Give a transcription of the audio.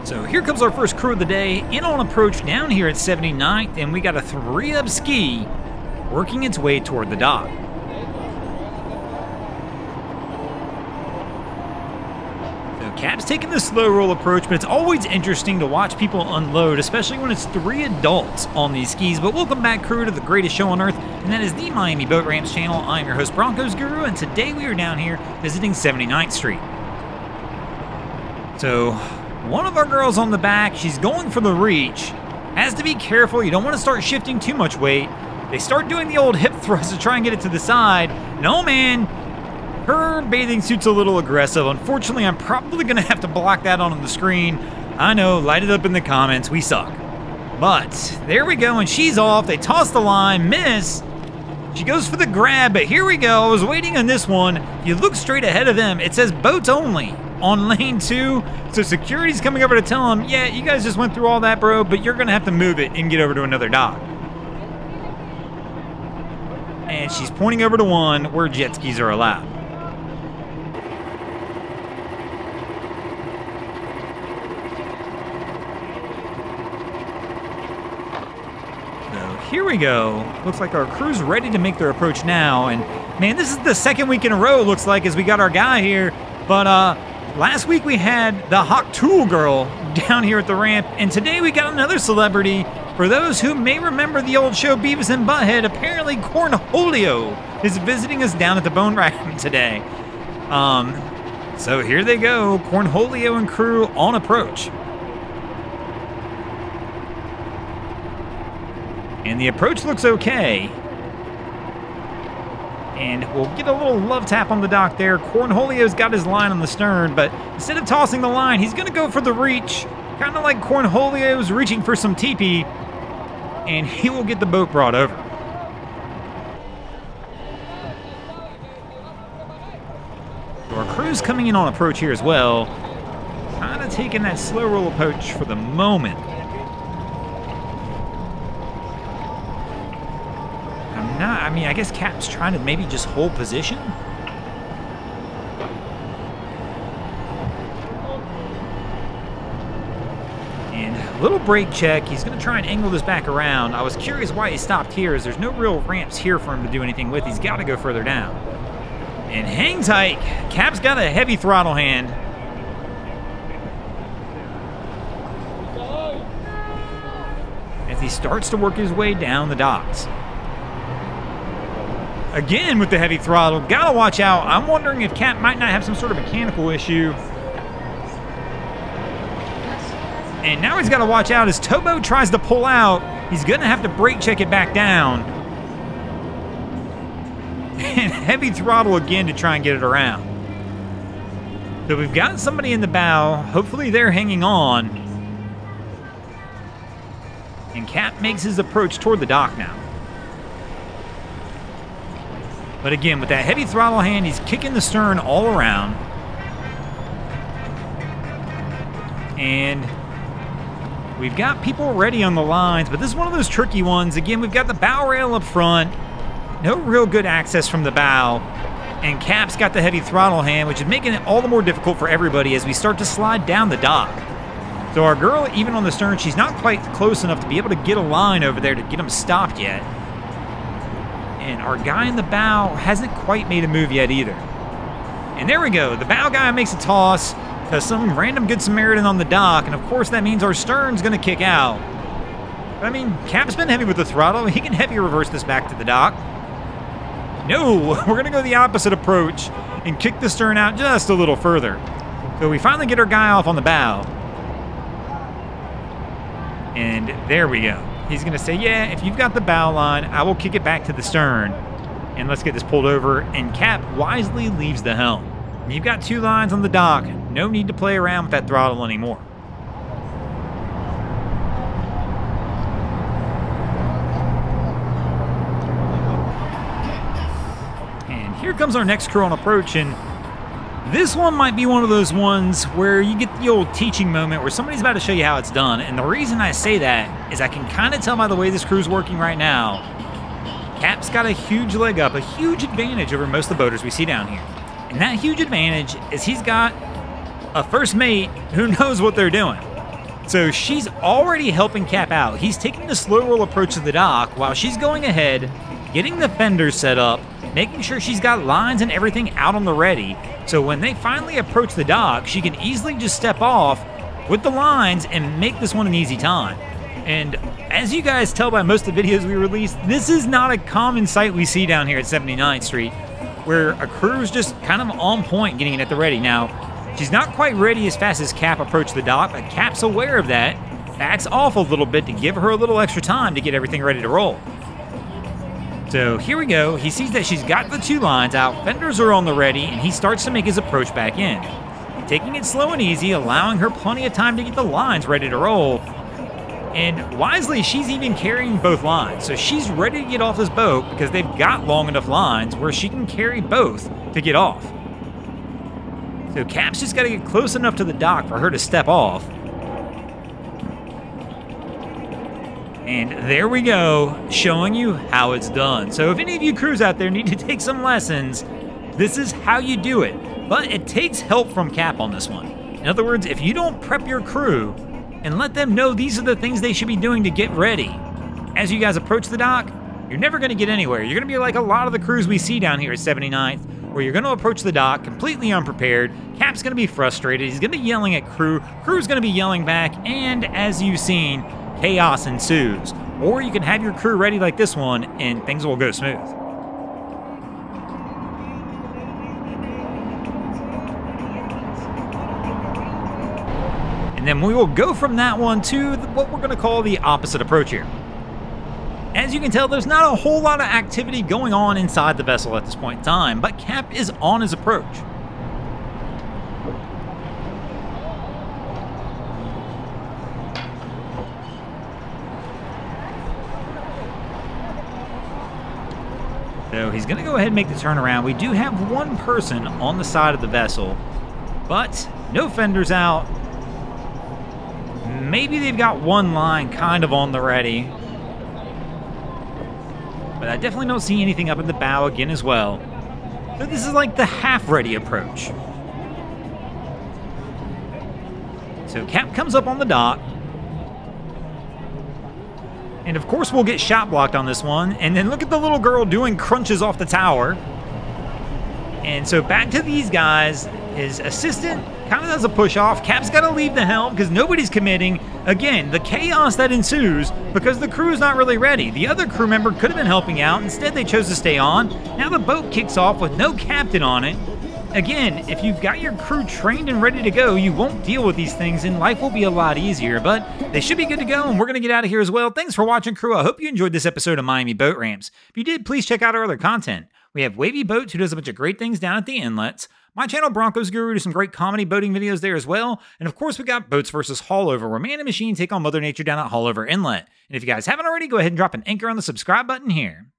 So here comes our first crew of the day, in on approach down here at 79th, and we got a 3-up ski working its way toward the dock. So Cap's taking the slow roll approach, but it's always interesting to watch people unload, especially when it's 3 adults on these skis. But welcome back, crew, to the greatest show on earth, and that is the Miami Boat Ramps channel. I'm your host, Broncos Guru, and today we are down here visiting 79th Street. So one of our girls on the back, she's going for the reach. Has to be careful, you don't want to start shifting too much weight. They start doing the old hip thrust to try and get it to the side. No, man, her bathing suit's a little aggressive. Unfortunately, I'm probably going to have to block that on the screen. I know, light it up in the comments, we suck. But there we go, and she's off. They toss the line, miss. She goes for the grab, but here we go. I was waiting on this one. If you look straight ahead of them, it says boats only on lane 2. So security's coming over to tell them, yeah, you guys just went through all that, bro, but you're going to have to move it and get over to another dock. And she's pointing over to one where jet skis are allowed. So here we go. Looks like our crew's ready to make their approach now. And man, this is the second week in a row, looks like, as we got our guy here. But last week we had the Hawk Tool girl down here at the ramp, and today we got another celebrity. For those who may remember the old show Beavis and Butthead, apparently Cornholio is visiting us down at the Bone Rack today. So here they go, Cornholio and crew on approach. And the approach looks okay. And we'll get a little love tap on the dock there. Cornholio's got his line on the stern, but instead of tossing the line, he's going to go for the reach. Kind of like Cornholio's reaching for some teepee. And he will get the boat brought over. So our crew's coming in on approach here as well. Kind of taking that slow roll approach for the moment. I mean, I guess Cap's trying to maybe just hold position. And a little brake check. He's going to try and angle this back around. I was curious why he stopped here, as there's no real ramps here for him to do anything with. He's got to go further down. And hang tight. Cap's got a heavy throttle hand. As he starts to work his way down the docks. Again with the heavy throttle, gotta watch out. I'm wondering if Cap might not have some sort of mechanical issue. And now he's gotta watch out as Towboat tries to pull out. He's gonna have to brake check it back down. And heavy throttle again to try and get it around. So we've got somebody in the bow. Hopefully they're hanging on. And Cap makes his approach toward the dock now. But again, with that heavy throttle hand, he's kicking the stern all around. And we've got people ready on the lines, but this is one of those tricky ones. Again, we've got the bow rail up front. No real good access from the bow. And Cap's got the heavy throttle hand, which is making it all the more difficult for everybody as we start to slide down the dock. So our girl, even on the stern, she's not quite close enough to be able to get a line over there to get him stopped yet. And our guy in the bow hasn't quite made a move yet either. And there we go. The bow guy makes a toss to some random good Samaritan on the dock. And of course that means our stern's going to kick out. But I mean, Cap's been heavy with the throttle. He can heavy reverse this back to the dock. No, we're going to go the opposite approach and kick the stern out just a little further. So we finally get our guy off on the bow. And there we go. He's going to say, yeah, if you've got the bow line, I will kick it back to the stern. And let's get this pulled over. And Cap wisely leaves the helm. You've got 2 lines on the dock. No need to play around with that throttle anymore. And here comes our next crew on approach. And this one might be one of those ones where you get the old teaching moment where somebody's about to show you how it's done. And the reason I say that is I can kind of tell by the way this crew's working right now. Cap's got a huge leg up, a huge advantage over most of the boaters we see down here. And that huge advantage is he's got a first mate who knows what they're doing. So she's already helping Cap out. He's taking the slow roll approach to the dock while she's going ahead, getting the fenders set up, making sure she's got lines and everything out on the ready. So when they finally approach the dock, she can easily just step off with the lines and make this one an easy time. And as you guys tell by most of the videos we released, this is not a common sight we see down here at 79th Street, where a crew's just kind of on point getting it at the ready. Now, she's not quite ready as fast as Cap approached the dock, but Cap's aware of that, backs off a little bit to give her a little extra time to get everything ready to roll. So here we go. He sees that she's got the 2 lines out, fenders are on the ready, and he starts to make his approach back in. Taking it slow and easy, allowing her plenty of time to get the lines ready to roll. And wisely, she's even carrying both lines. So she's ready to get off this boat because they've got long enough lines where she can carry both to get off. So Cap's just got to get close enough to the dock for her to step off. And there we go, showing you how it's done. So if any of you crews out there need to take some lessons, this is how you do it. But it takes help from Cap on this one. In other words, if you don't prep your crew and let them know these are the things they should be doing to get ready, as you guys approach the dock, you're never going to get anywhere. You're going to be like a lot of the crews we see down here at 79th, where you're going to approach the dock completely unprepared. Cap's going to be frustrated. He's going to be yelling at crew. Crew's going to be yelling back. And as you've seen, chaos ensues. Or you can have your crew ready like this one, and things will go smooth. And then we will go from that one to what we're going to call the opposite approach here. As you can tell, there's not a whole lot of activity going on inside the vessel at this point in time, but Cap is on his approach. So he's going to go ahead and make the turnaround. We do have one person on the side of the vessel, but no fenders out. Maybe they've got one line kind of on the ready. But I definitely don't see anything up in the bow again as well. So this is like the half-ready approach. So Cap comes up on the dock. And of course we'll get shot blocked on this one. And then look at the little girl doing crunches off the tower. And so back to these guys. His assistant kind of does a push-off. Cap's got to leave the helm because nobody's committing. Again, the chaos that ensues because the crew is not really ready. The other crew member could have been helping out. Instead, they chose to stay on. Now the boat kicks off with no captain on it. Again, if you've got your crew trained and ready to go, you won't deal with these things and life will be a lot easier. But they should be good to go, and we're going to get out of here as well. Thanks for watching, crew. I hope you enjoyed this episode of Miami Boat Ramps. If you did, please check out our other content. We have Wavy Boats, who does a bunch of great things down at the inlets. My channel, Broncos Guru, does some great comedy boating videos there as well. And of course, we got Boats vs. Haulover, where man and machine take on Mother Nature down at Haulover Inlet. And if you guys haven't already, go ahead and drop an anchor on the subscribe button here.